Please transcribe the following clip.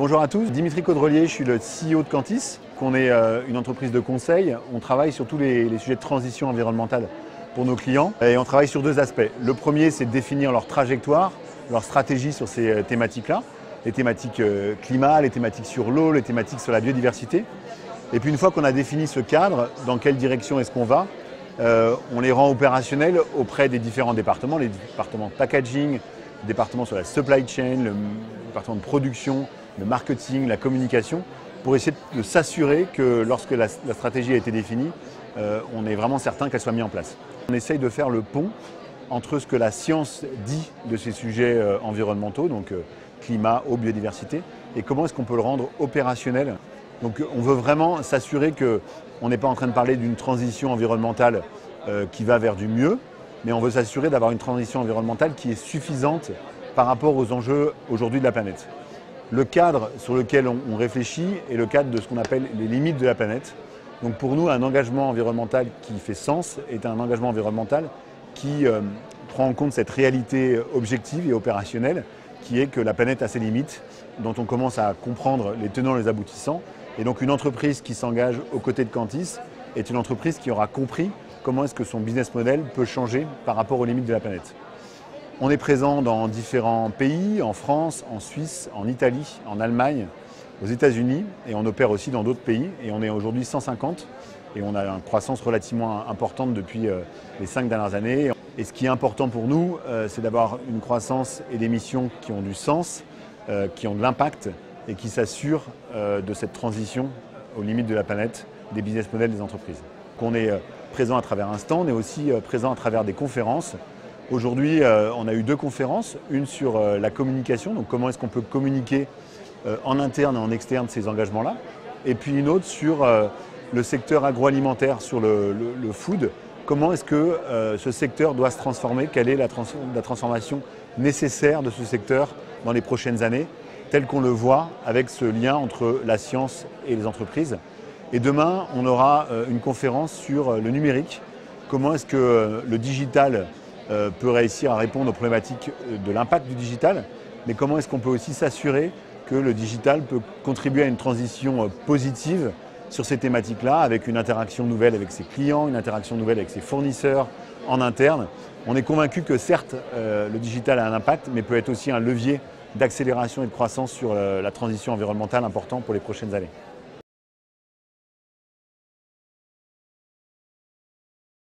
Bonjour à tous, Dimitri Caudrelier, je suis le CEO de Cantis. On est une entreprise de conseil, on travaille sur tous les sujets de transition environnementale pour nos clients et on travaille sur deux aspects. Le premier, c'est de définir leur trajectoire, leur stratégie sur ces thématiques-là, les thématiques climat, les thématiques sur l'eau, les thématiques sur la biodiversité. Et puis une fois qu'on a défini ce cadre, dans quelle direction est-ce qu'on va, on les rend opérationnels auprès des différents départements, les départements de packaging, le département sur la supply chain, le département de production, le marketing, la communication, pour essayer de s'assurer que lorsque la stratégie a été définie, on est vraiment certain qu'elle soit mise en place. On essaye de faire le pont entre ce que la science dit de ces sujets environnementaux, donc climat, eau, biodiversité, et comment est-ce qu'on peut le rendre opérationnel. Donc on veut vraiment s'assurer qu'on n'est pas en train de parler d'une transition environnementale qui va vers du mieux, mais on veut s'assurer d'avoir une transition environnementale qui est suffisante par rapport aux enjeux aujourd'hui de la planète. Le cadre sur lequel on réfléchit est le cadre de ce qu'on appelle les limites de la planète. Donc pour nous, un engagement environnemental qui fait sens est un engagement environnemental qui prend en compte cette réalité objective et opérationnelle qui est que la planète a ses limites, dont on commence à comprendre les tenants et les aboutissants. Et donc une entreprise qui s'engage aux côtés de Cantis est une entreprise qui aura compris comment est-ce que son business model peut changer par rapport aux limites de la planète. On est présent dans différents pays, en France, en Suisse, en Italie, en Allemagne, aux États-Unis et on opère aussi dans d'autres pays. Et on est aujourd'hui 150 et on a une croissance relativement importante depuis les 5 dernières années. Et ce qui est important pour nous, c'est d'avoir une croissance et des missions qui ont du sens, qui ont de l'impact et qui s'assurent de cette transition aux limites de la planète des business models des entreprises. On est présent à travers un stand, on est aussi présent à travers des conférences. Aujourd'hui, on a eu deux conférences, une sur la communication, donc comment est-ce qu'on peut communiquer en interne et en externe ces engagements-là, et puis une autre sur le secteur agroalimentaire, sur le food, comment est-ce que ce secteur doit se transformer, quelle est la transformation nécessaire de ce secteur dans les prochaines années, tel qu'on le voit avec ce lien entre la science et les entreprises. Et demain, on aura une conférence sur le numérique, comment est-ce que le digital peut réussir à répondre aux problématiques de l'impact du digital, mais comment est-ce qu'on peut aussi s'assurer que le digital peut contribuer à une transition positive sur ces thématiques-là, avec une interaction nouvelle avec ses clients, une interaction nouvelle avec ses fournisseurs en interne. On est convaincu que certes, le digital a un impact, mais peut être aussi un levier d'accélération et de croissance sur la transition environnementale important pour les prochaines années.